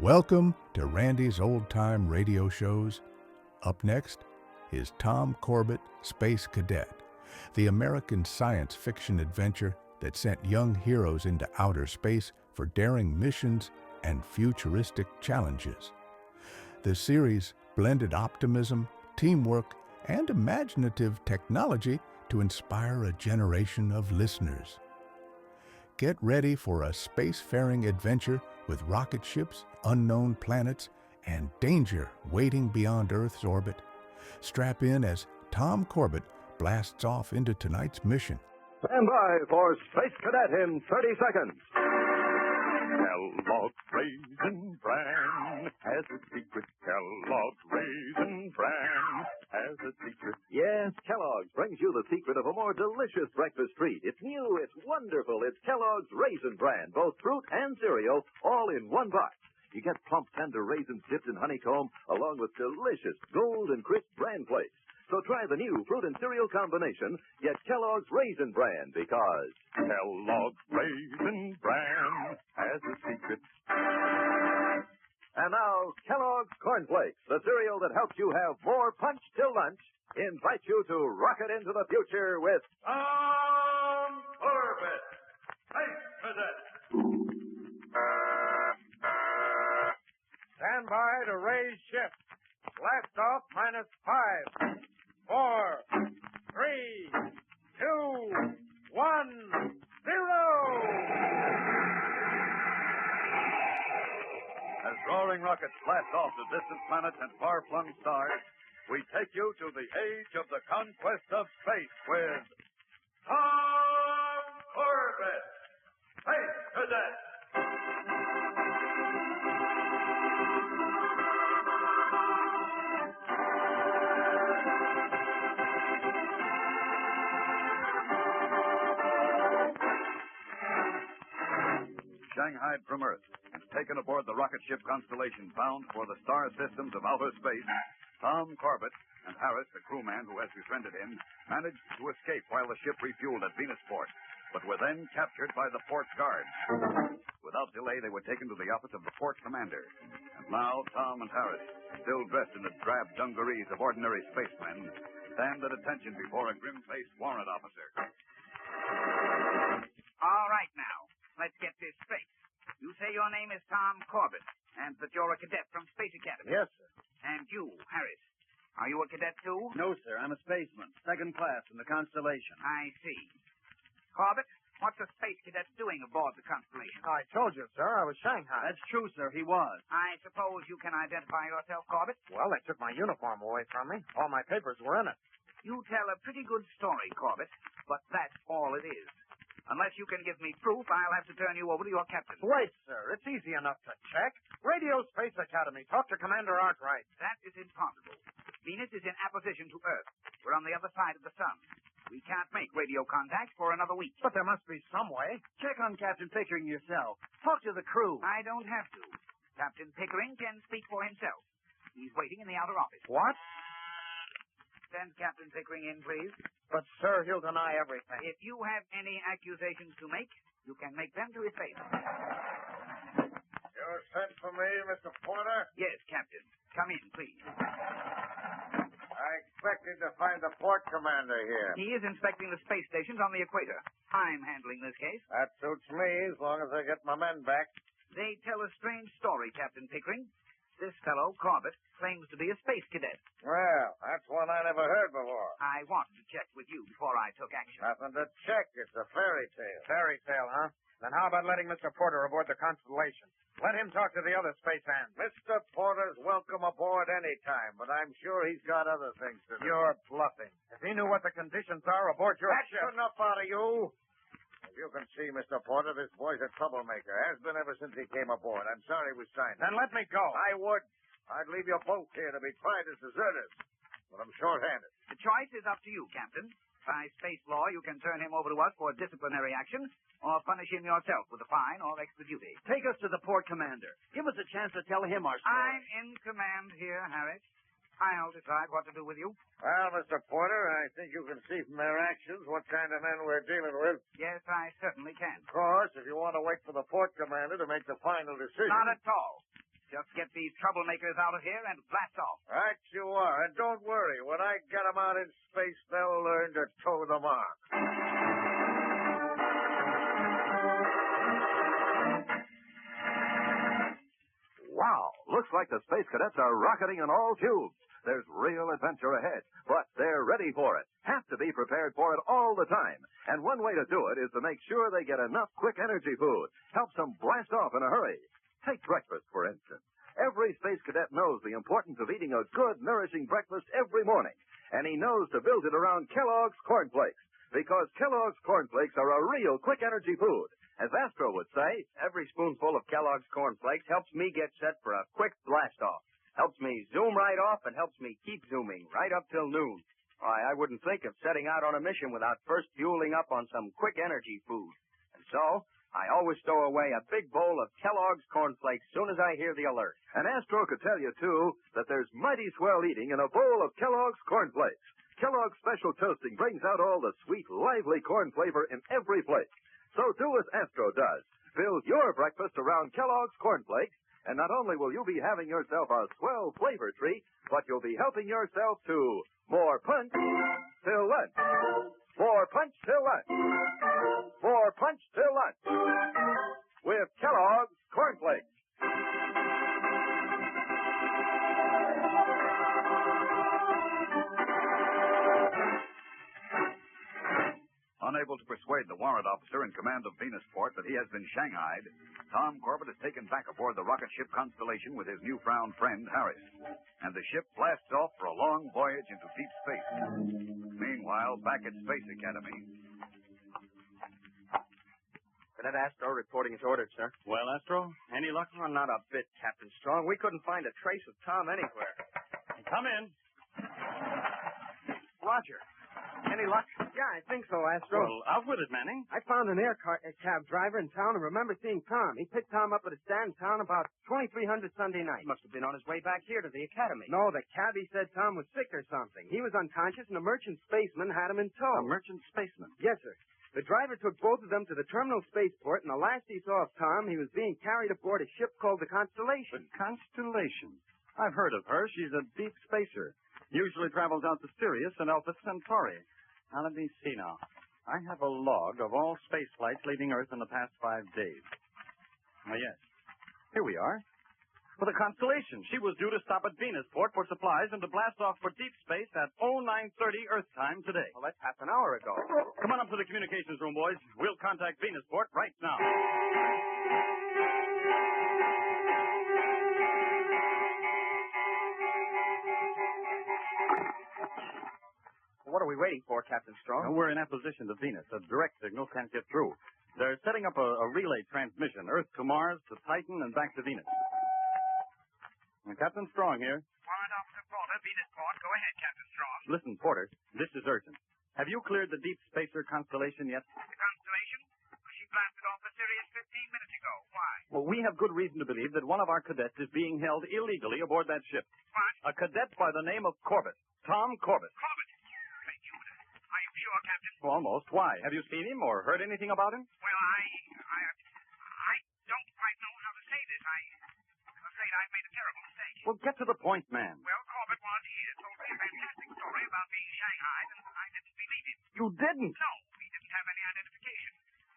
Welcome to Randy's Old Time Radio Shows. Up next is Tom Corbett, Space Cadet, the American science fiction adventure that sent young heroes into outer space for daring missions and futuristic challenges. The series blended optimism, teamwork, and imaginative technology to inspire a generation of listeners. Get ready for a spacefaring adventure with rocket ships, unknown planets, and danger waiting beyond Earth's orbit. Strap in as Tom Corbett blasts off into tonight's mission. Stand by for Space Cadet in 30 seconds. Kellogg's Raisin Bran has a secret. Kellogg's Raisin Bran has a secret. Yes, Kellogg's brings you the secret of a more delicious breakfast treat. It's new, it's wonderful. It's Kellogg's Raisin Bran, both fruit and cereal, all in one box. You get plump, tender raisins dipped in honeycomb, along with delicious gold and crisp bran flakes. So try the new fruit and cereal combination. Get Kellogg's Raisin Bran because Kellogg's Raisin Bran has a secret. And now, Kellogg's Corn Flakes, the cereal that helps you have more punch till lunch, invites you to rocket into the future with Tom Corbett, Space Cadet. Stand by to raise shift. Blast off -5, 4, 3, 2, 1, 0. As roaring rockets blast off to distant planets and far-flung stars, we take you to the age of the conquest of space with Tom Corbett, Space Cadet. Shanghaied from Earth and taken aboard the rocket ship Constellation bound for the star systems of outer space, Tom Corbett and Harris, the crewman who has befriended him, managed to escape while the ship refueled at Venusport, but were then captured by the port guard. Without delay, they were taken to the office of the port commander. And now Tom and Harris, still dressed in the drab dungarees of ordinary spacemen, stand at attention before a grim-faced warrant officer. All right, now. Let's get this straight. You say your name is Tom Corbett, and that you're a cadet from Space Academy. Yes, sir. And you, Harris, are you a cadet too? No, sir. I'm a spaceman. Second class in the Constellation. I see. Corbett, what's a space cadet doing aboard the Constellation? I told you, sir. I was Shanghaied. That's true, sir. He was. I suppose you can identify yourself, Corbett? Well, they took my uniform away from me. All my papers were in it. You tell a pretty good story, Corbett, but that's all it is. Unless you can give me proof, I'll have to turn you over to your captain. Wait, sir. It's easy enough to check. Radio Space Academy. Talk to Commander Arkwright. That is impossible. Venus is in apposition to Earth. We're on the other side of the sun. We can't make radio contact for another week. But there must be some way. Check on Captain Pickering yourself. Talk to the crew. I don't have to. Captain Pickering can speak for himself. He's waiting in the outer office. What? Send Captain Pickering in, please. But, sir, he'll deny everything. If you have any accusations to make, you can make them to his face. You sent for me, Mr. Porter? Yes, Captain. Come in, please. I expected to find the port commander here. He is inspecting the space stations on the equator. I'm handling this case. That suits me, as long as I get my men back. They tell a strange story, Captain Pickering. This fellow, Corbett, claims to be a space cadet. Well, that's one I never heard before. I wanted to check with you before I took action. Nothing to check. It's a fairy tale. Fairy tale, huh? Then how about letting Mr. Porter aboard the Constellation? Let him talk to the other space hands. Mr. Porter's welcome aboard any time, but I'm sure he's got other things to do. You're bluffing. If he knew what the conditions are aboard your ship... That's enough out of you. As you can see, Mr. Porter, this boy's a troublemaker. Has been ever since he came aboard. I'm sorry we signed him. Then let me go. I would. I'd leave you both here to be tried as deserters. But I'm short-handed. The choice is up to you, Captain. By space law, you can turn him over to us for disciplinary action or punish him yourself with a fine or extra duty. Take us to the port commander. Give us a chance to tell him our story. I'm in command here, Harris. I'll decide what to do with you. Well, Mr. Porter, I think you can see from their actions what kind of men we're dealing with. Yes, I certainly can. Of course, if you want to wait for the port commander to make the final decision... Not at all. Just get these troublemakers out of here and blast off. Right you are. And don't worry. When I get them out in space, they'll learn to toe the mark. Wow, looks like the Space Cadets are rocketing on all tubes. There's real adventure ahead, but they're ready for it. Have to be prepared for it all the time. And one way to do it is to make sure they get enough quick energy food. Helps them blast off in a hurry. Take breakfast, for instance. Every Space Cadet knows the importance of eating a good, nourishing breakfast every morning. And he knows to build it around Kellogg's Corn Flakes. Because Kellogg's Corn Flakes are a real quick energy food. As Astro would say, every spoonful of Kellogg's Corn Flakes helps me get set for a quick blast-off. Helps me zoom right off and helps me keep zooming right up till noon. Why, I wouldn't think of setting out on a mission without first fueling up on some quick energy food. And so, I always stow away a big bowl of Kellogg's Corn Flakes soon as I hear the alert. And Astro could tell you, too, that there's mighty swell eating in a bowl of Kellogg's Corn Flakes. Kellogg's Special Toasting brings out all the sweet, lively corn flavor in every flake. So do as Astro does. Build your breakfast around Kellogg's Corn Flakes, and not only will you be having yourself a swell flavor treat, but you'll be helping yourself to more punch till lunch. More punch till lunch. More punch till lunch. With Kellogg's Corn Flakes. Unable to persuade the warrant officer in command of Venusport that he has been shanghaied, Tom Corbett is taken back aboard the rocket ship Constellation with his newfound friend, Harris. And the ship blasts off for a long voyage into deep space. Meanwhile, back at Space Academy. Cadet Astro reporting his orders, sir. Well, Astro, any luck? Oh, not a bit, Captain Strong. We couldn't find a trace of Tom anywhere. Come in. Roger. Any luck? Yeah, I think so, Astro. Well, out with it, Manning. I found an cab driver in town and remember seeing Tom. He picked Tom up at a stand in town about 2300 Sunday night. He must have been on his way back here to the academy. No, the cabbie said Tom was sick or something. He was unconscious and a merchant spaceman had him in tow. A merchant spaceman? Yes, sir. The driver took both of them to the terminal spaceport, and the last he saw of Tom, he was being carried aboard a ship called the Constellation. The Constellation? I've heard of her. She's a deep spacer. Usually travels out to Sirius and Alpha Centauri. Now, let me see now. I have a log of all space flights leaving Earth in the past 5 days. Oh, yes. Here we are. For the Constellation. She was due to stop at Venusport for supplies and to blast off for deep space at 0930 Earth time today. Well, that's half an hour ago. Come on up to the communications room, boys. We'll contact Venusport right now. What are we waiting for, Captain Strong? Well, we're in apposition to Venus. A direct signal can't get through. They're setting up a relay transmission, Earth to Mars, to Titan, and back to Venus. Captain Strong here. Warrant Officer Porter, Venusport. Go ahead, Captain Strong. Listen, Porter, this is urgent. Have you cleared the deep spacer Constellation yet? The Constellation? She blasted off for Sirius 15 minutes ago. Why? Well, we have good reason to believe that one of our cadets is being held illegally aboard that ship. What? A cadet by the name of Corbett. Tom Corbett. Corbett? Thank you. Are you sure, Captain? Almost. Why? Have you seen him or heard anything about him? Well, I don't quite know how to say this. I'm afraid I've made a terrible mistake. Well, get to the point, man. Well, Corbett was here, told me a fantastic story about being Shanghaied, and I didn't believe him. You didn't? No, he didn't have any identification.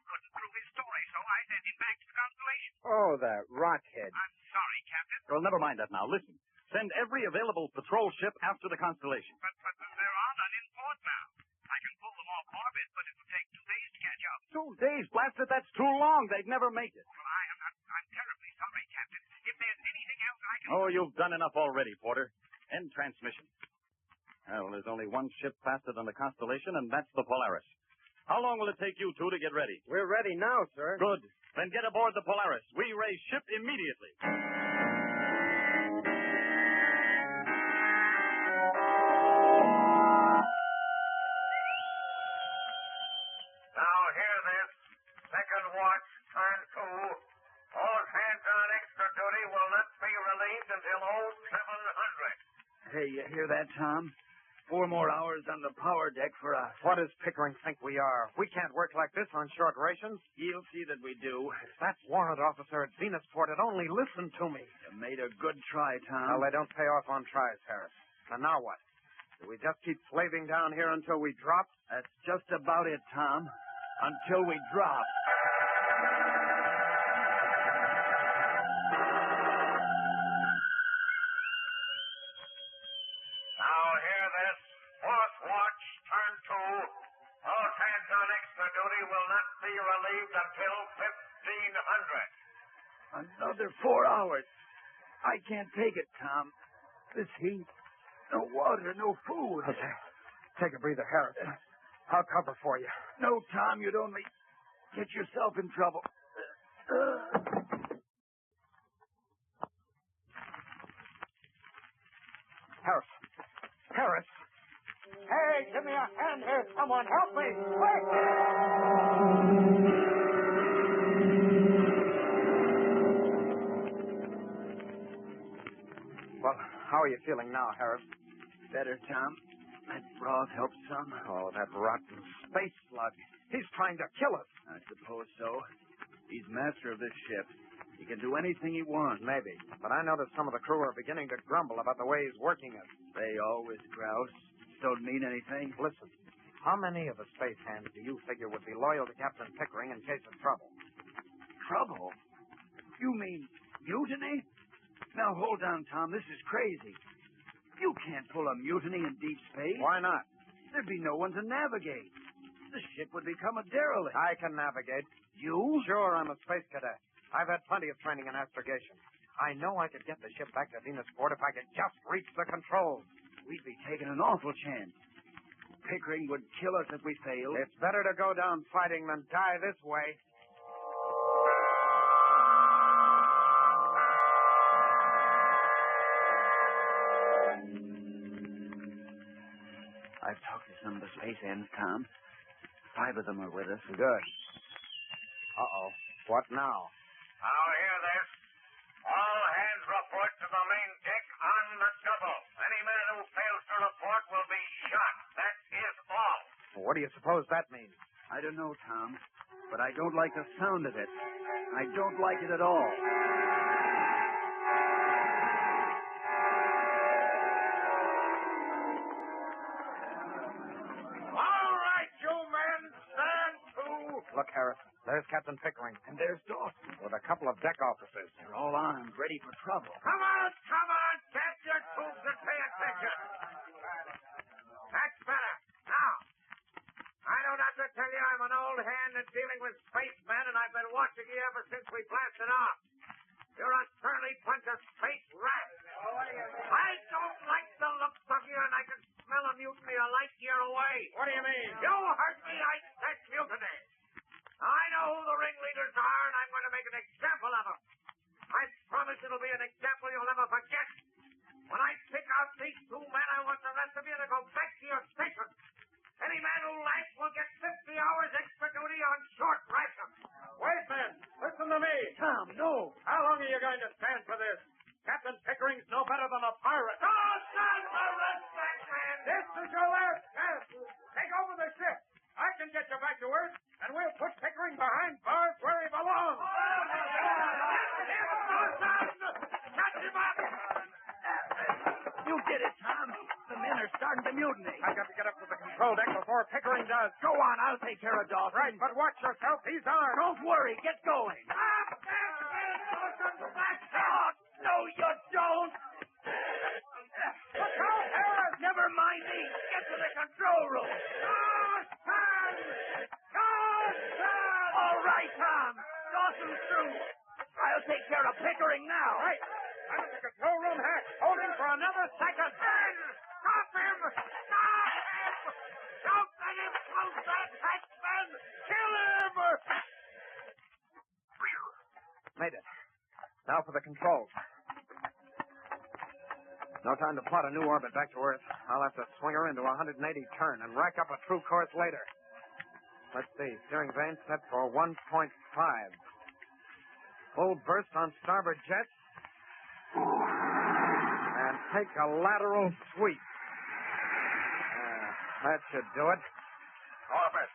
Couldn't prove his story, so I sent him back to the Constellation. Oh, that rockhead. I'm sorry, Captain. Well, never mind that now. Listen. Send every available patrol ship after the Constellation. But there are none in port now. I can pull them off orbit, but it will take 2 days to catch up. 2 days? Blast it, that's too long. They'd never make it. Well, I'm terribly sorry, Captain. If there's anything else I can... Oh, you've done enough already, Porter. End transmission. Well, there's only one ship faster than the Constellation, and that's the Polaris. How long will it take you two to get ready? We're ready now, sir. Good. Then get aboard the Polaris. We raise ship immediately. Now, hear this. Second watch, turn 2. All hands on extra duty will not be relieved until 0700. Hey, you hear that, Tom? 4 more hours on the power deck for us. What does Pickering think we are? We can't work like this on short rations. He'll see that we do. If that warrant officer at Venusport had only listened to me. You made a good try, Tom. Well, they don't pay off on tries, Harris. And now what? Do we just keep slaving down here until we drop? That's just about it, Tom. Until we drop. Now hear this. Fourth watch, turn 2. All hands on extra duty will not be relieved until 1500. Another 4 hours. I can't take it, Tom. This heat. No water, no food. Okay. Take a breather, Harris. I'll cover for you. No, Tom, you'd only get yourself in trouble. Harris. Harris. Hey, give me a hand here. Someone help me. Quick! Well, how are you feeling now, Harris? Better, Tom. That broth helps some. Oh, that rotten space slug. He's trying to kill us. I suppose so. He's master of this ship. He can do anything he wants. Maybe. But I notice some of the crew are beginning to grumble about the way he's working us. They always grouse. Don't mean anything. Listen, how many of the space hands do you figure would be loyal to Captain Pickering in case of trouble? Trouble? You mean mutiny? Now, hold on, Tom. This is crazy. You can't pull a mutiny in deep space. Why not? There'd be no one to navigate. The ship would become a derelict. I can navigate. You? Sure, I'm a space cadet. I've had plenty of training in astrogation. I know I could get the ship back to Venusport if I could just reach the controls. We'd be taking an awful chance. Pickering would kill us if we failed. It's better to go down fighting than die this way. I've talked to some of the space ends, Tom. 5 of them are with us. Good. Uh-oh. What now? Now hear this. All hands report to the main deck on the double. Any man who fails to report will be shot. That is all. Well, what do you suppose that means? I don't know, Tom, but I don't like the sound of it. I don't like it at all. All right, you men, stand to. Look, Harris, there's Captain Pickering. And there's Dawson. With a couple of deck officers. They're all armed, ready for trouble. Come on, get your tubes and pay attention. That's better. Now, I don't have to tell you I'm an old hand at dealing with spacemen, and I've been watching you ever since we blasted off. You're a surly bunch of space rats. I don't like the looks of you, and I can smell a mutiny a light year away. What do you mean? You heard me. I said mutiny. I know who the ringleaders are, and I'm going to make an example of them. I promise it'll be an example you'll never forget. When I pick out these 2 men, I want the rest of you to go back to your station. Any man who lags will get 50 hours extra duty on short ration. Wait, men. Listen to me. Tom, no. How long are you going to stand for this? Captain Pickering's no better than a pirate. Don't arrest that man. This is your last chance. Take over the ship. I can get you back to Earth, and we'll put Pickering behind bars where he belongs. Catch him up. You did it, Tom. The men are starting to mutiny. I've got to get up to the control deck before Pickering does. Go on, I'll take care of Dawson. Right, but watch yourself. He's armed. Don't worry, get going. Stop that man, Dawson. Blast him. Oh, no, you don't. Look out, Harris. Never mind me. Get to the control room. All right, Tom. Dawson's through. I'll take care of Pickering now. Right. I'm at the control room hatch, holding for another second. Ben, stop him. Stop him. Don't let him close that hatch, Ben. Kill him. Made it. Now for the controls. No time to plot a new orbit back to Earth. I'll have to swing her into a 180 turn and rack up a true course later. Let's see. Steering vane set for 1.5. Full burst on starboard jet. And take a lateral sweep. That should do it. Corbett,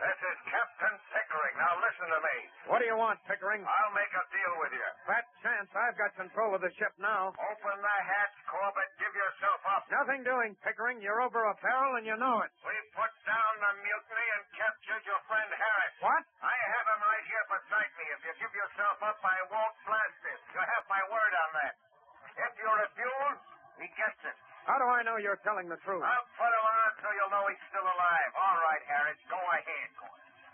this is Captain Pickering. Now listen to me. What do you want, Pickering? I'll make a deal with you. Fat chance. I've got control of the ship now. Open the hatch, Corbett. Give yourself up. Nothing doing, Pickering. You're over a barrel and you know it. We put down the mutiny and captured your friend Harris. What? I have him right here beside me. If you give yourself up, I won't blast him. You have my word on that. If you refuse, he gets it. How do I know you're telling the truth? I'll put him on until you'll know he's still alive. All right, Harris, go ahead.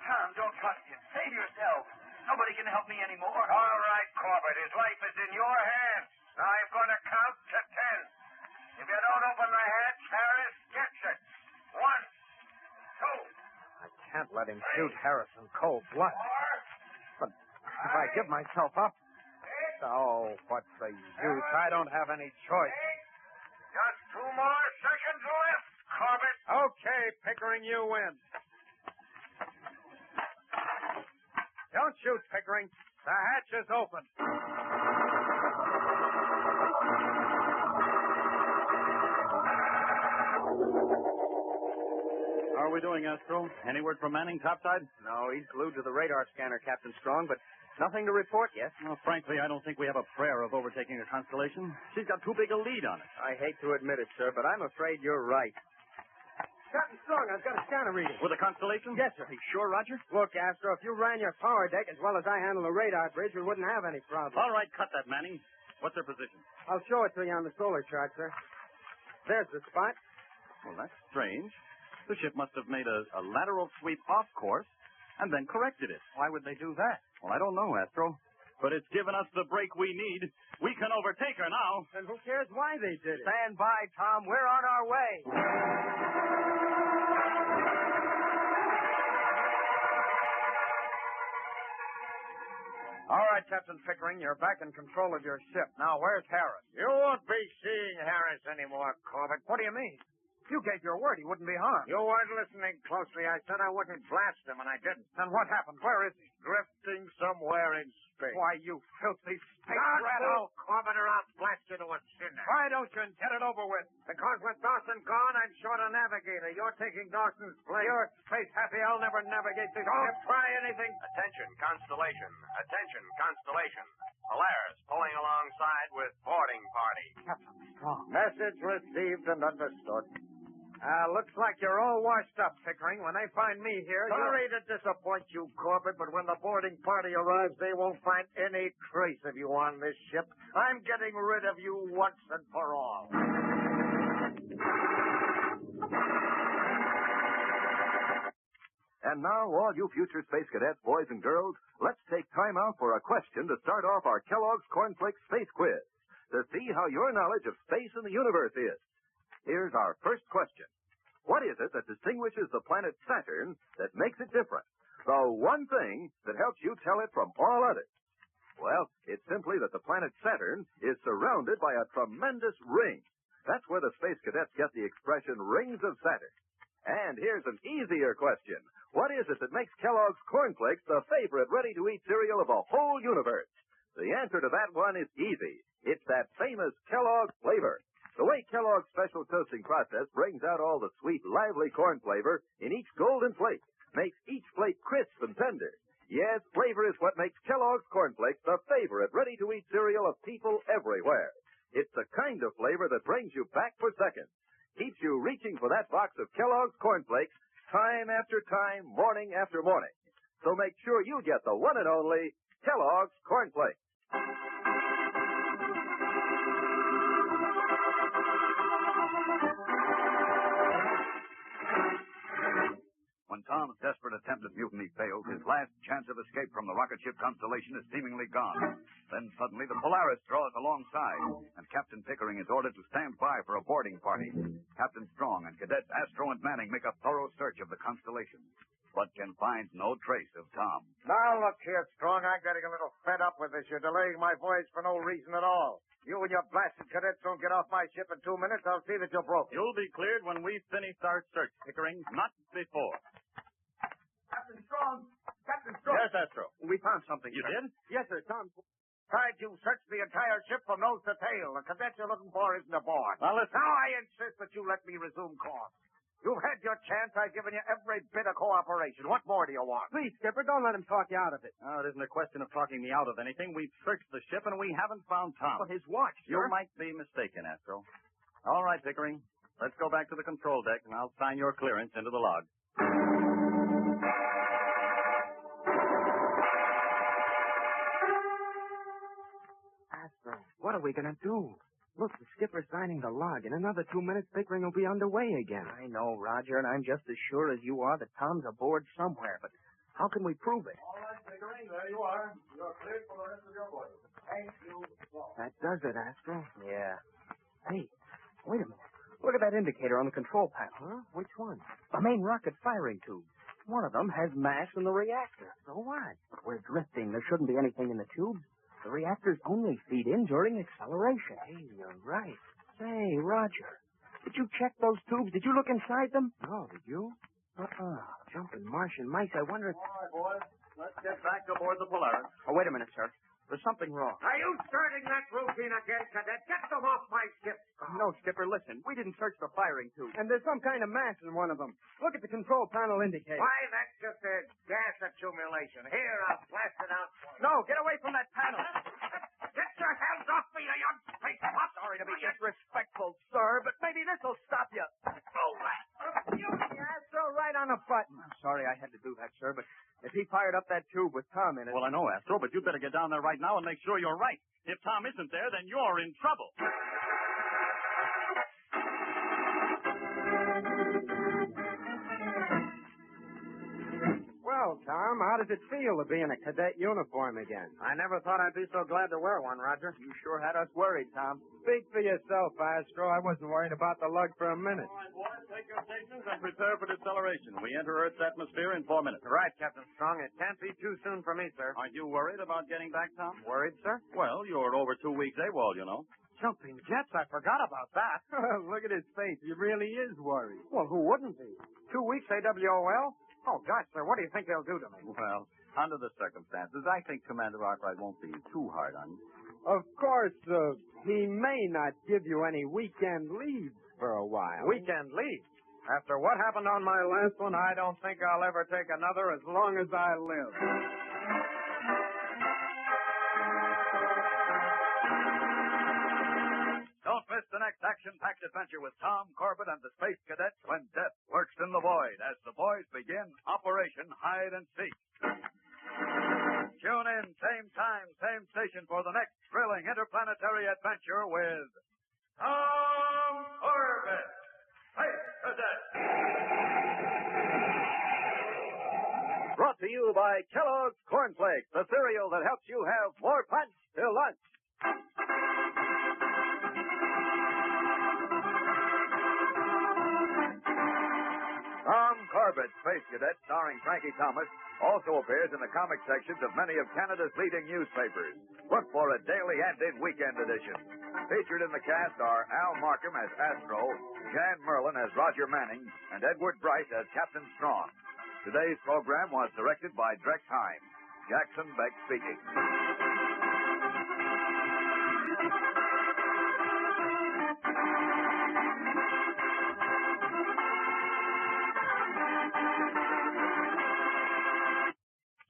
Tom, don't trust him. Save yourself. Nobody can help me anymore. All right, Corbett, his life is in your hands. Now I'm going to count to 10. If you don't open the hatch, Harris gets it. 1, 2. I can't let him shoot Harris in cold blood. 4. But if I give myself up... Oh, what's the use? I don't have any choice. Just 2 more seconds left, Corbett. Okay, Pickering, you win. Don't shoot, Pickering. The hatch is open. How are we doing, Astro? Any word from Manning topside? No, he's glued to the radar scanner, Captain Strong, but nothing to report yet. Well, frankly, I don't think we have a prayer of overtaking a Constellation. She's got too big a lead on it. I hate to admit it, sir, but I'm afraid you're right. Captain Strong, I've got a scanner reading. With a Constellation? Yes, sir. Are you sure, Roger? Look, Astro, if you ran your power deck as well as I handle the radar bridge, we wouldn't have any problem. All right, cut that, Manning. What's their position? I'll show it to you on the solar chart, sir. There's the spot. Well, that's strange. The ship must have made a lateral sweep off course and then corrected it. Why would they do that? Well, I don't know, Astro. But it's given us the break we need. We can overtake her now. And who cares why they did it? Stand by, Tom. We're on our way. All right, Captain Pickering, you're back in control of your ship. Now, where's Harris? You won't be seeing Harris anymore, Corbett. What do you mean? You gave your word he wouldn't be harmed. You weren't listening closely. I said I wouldn't blast him, and I didn't. Then what happened? Where is he? Drifting somewhere in space. Why, you filthy space Don't rat. move, Corbett, or I'll blast you to a cinder. Why don't you get it over with? Because with Dawson gone, I'm short a navigator. You're taking Dawson's place. You're space happy. I'll never navigate this Don't ship. try anything. Attention, Constellation. Attention, Constellation. Polaris pulling alongside with boarding party. Captain Strong. Message received and understood. Looks like you're all washed up, Pickering. When they find me here, Sorry to disappoint you, Corbett, but when the boarding party arrives, they won't find any trace of you on this ship. I'm getting rid of you once and for all. And now, all you future space cadets, boys and girls, let's take time out for a question to start off our Kellogg's Cornflakes Space Quiz to see how your knowledge of space and the universe is. Here's our first question. What is it that distinguishes the planet Saturn that makes it different? The one thing that helps you tell it from all others. Well, it's simply that the planet Saturn is surrounded by a tremendous ring. That's where the space cadets get the expression rings of Saturn. And here's an easier question. What is it that makes Kellogg's Cornflakes the favorite ready-to-eat cereal of the whole universe? The answer to that one is easy. It's that famous Kellogg flavor. The way Kellogg's special toasting process brings out all the sweet, lively corn flavor in each golden flake makes each flake crisp and tender. Yes, flavor is what makes Kellogg's Cornflakes the favorite ready-to-eat cereal of people everywhere. It's the kind of flavor that brings you back for seconds, keeps you reaching for that box of Kellogg's Cornflakes time after time, morning after morning. So make sure you get the one and only Kellogg's Cornflakes. When Tom's desperate attempt at mutiny fails, his last chance of escape from the rocket ship Constellation is seemingly gone. Then suddenly the Polaris draws alongside, and Captain Pickering is ordered to stand by for a boarding party. Captain Strong and Cadets Astro and Manning make a thorough search of the Constellation, but can find no trace of Tom. Now, look here, Strong. I'm getting a little fed up with this. You're delaying my voyage for no reason at all. You and your blasted cadets don't get off my ship in 2 minutes, I'll see that you're broken. You'll be cleared when we've finished our search, Pickering, not before. Captain Strong! Captain Strong! Yes, Astro. We found something. You sir. did? Yes, sir. Tom. Besides, you searched the entire ship from nose to tail. The cadet you're looking for isn't aboard. Now, listen. Now I insist that you let me resume course. You've had your chance. I've given you every bit of cooperation. What more do you want? Please, Skipper, don't let him talk you out of it. Oh, it isn't a question of talking me out of anything. We've searched the ship, and we haven't found Tom. But his watch, You sir. might be mistaken, Astro. All right, Pickering. Let's go back to the control deck, and I'll sign your clearance into the log. Astro, what are we going to do? Look, the skipper's signing the log. In another 2 minutes, Pickering will be underway again. I know, Roger, and I'm just as sure as you are that Tom's aboard somewhere, but how can we prove it? All right, Pickering, there you are. You're cleared for the rest of your voyage. Thank you. That does it, Astro. Yeah. Hey, wait a minute. Look at that indicator on the control panel. Huh? Which one? The main rocket firing tube. One of them has mass in the reactor. So what? But we're drifting. There shouldn't be anything in the tubes. The reactors only feed in during acceleration. Hey, you're right. Say, Roger, did you check those tubes? Did you look inside them? No, did you? Uh-uh. Jumping Martian mice, I wonder if... All right, boys. Let's get back aboard the Polaris. Oh, wait a minute, sir. There's something wrong. Are you starting that routine again, Cadet? Get them off my ship. No, Skipper, listen. We didn't search the firing tube. And there's some kind of mass in one of them. Look at the control panel indicator. Why, that's just a gas accumulation. Here, I'll blast it out for you. No, get away from that panel. Get your hands off me, you young space mutt. Sorry to be disrespectful, sir, but maybe this'll stop you. Astro, right on the button. I'm sorry I had to do that, sir, but if he fired up that tube with Tom in it... Well, I know, Astro, but you better get down there right now and make sure you're right. If Tom isn't there, then you're in trouble. Well, Tom, how does it feel to be in a cadet uniform again? I never thought I'd be so glad to wear one, Roger. You sure had us worried, Tom. Speak for yourself, Astro. I wasn't worried about the lug for a minute. All right, boys, take your stations and prepare for deceleration. We enter Earth's atmosphere in 4 minutes. Right, Captain Strong. It can't be too soon for me, sir. Aren't you worried about getting back, Tom? Worried, sir? Well, you're over 2 weeks AWOL, you know. Jumping jets, I forgot about that. Look at his face. He really is worried. Well, who wouldn't be? 2 weeks AWOL? Oh, gosh, sir, what do you think they'll do to me? Well, under the circumstances, I think Commander Arkwright won't be too hard on you. Of course, he may not give you any weekend leave for a while. Weekend leave? After what happened on my last one, I don't think I'll ever take another as long as I live. Don't miss the next action-packed adventure with Tom Corbett and the Space Cadets when death lurks in the void as the boys begin Operation Hide and Seek. Tune in, same time, same station for the next thrilling interplanetary adventure with Tom Corbett, Space Cadet. Brought to you by Kellogg's Corn Flakes, the cereal that helps you have more punch till lunch. Tom Corbett, Space Cadet, starring Frankie Thomas, also appears in the comic sections of many of Canada's leading newspapers. Look for a daily and in weekend edition. Featured in the cast are Al Markham as Astro, Jan Merlin as Roger Manning, and Edward Bright as Captain Strong. Today's program was directed by Drex Chime. Jackson Beck speaking.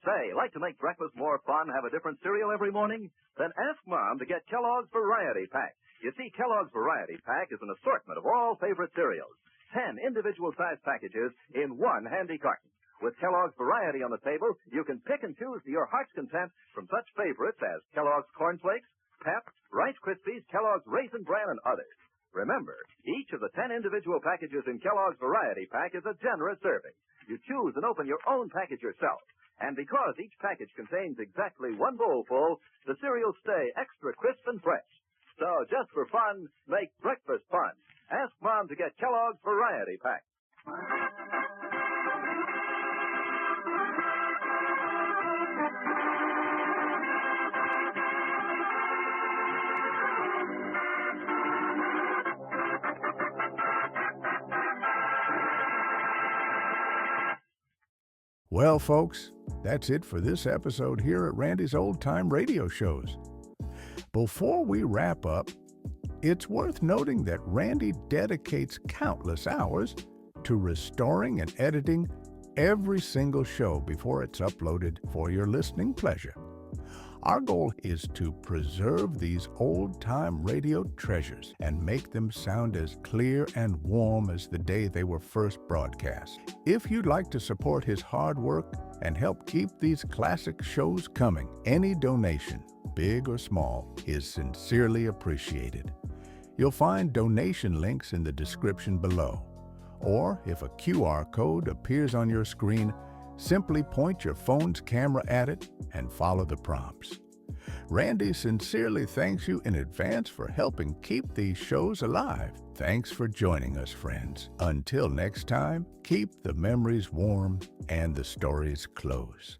Say, like to make breakfast more fun, have a different cereal every morning? Then ask Mom to get Kellogg's Variety Pack. You see, Kellogg's Variety Pack is an assortment of all favorite cereals. 10 individual-sized packages in one handy carton. With Kellogg's Variety on the table, you can pick and choose to your heart's content from such favorites as Kellogg's Corn Flakes, Pep, Rice Krispies, Kellogg's Raisin Bran, and others. Remember, each of the 10 individual packages in Kellogg's Variety Pack is a generous serving. You choose and open your own package yourself. And because each package contains exactly one bowl full, the cereals stay extra crisp and fresh. So, just for fun, make breakfast fun. Ask Mom to get Kellogg's Variety Pack. Well, folks, that's it for this episode here at Randy's Old Time Radio Shows. Before we wrap up, it's worth noting that Randy dedicates countless hours to restoring and editing every single show before it's uploaded for your listening pleasure. Our goal is to preserve these old-time radio treasures and make them sound as clear and warm as the day they were first broadcast. If you'd like to support his hard work and help keep these classic shows coming, any donation, big or small, is sincerely appreciated. You'll find donation links in the description below. Or if a QR code appears on your screen, simply point your phone's camera at it and follow the prompts. Randy sincerely thanks you in advance for helping keep these shows alive. Thanks for joining us, friends. Until next time, keep the memories warm and the stories close.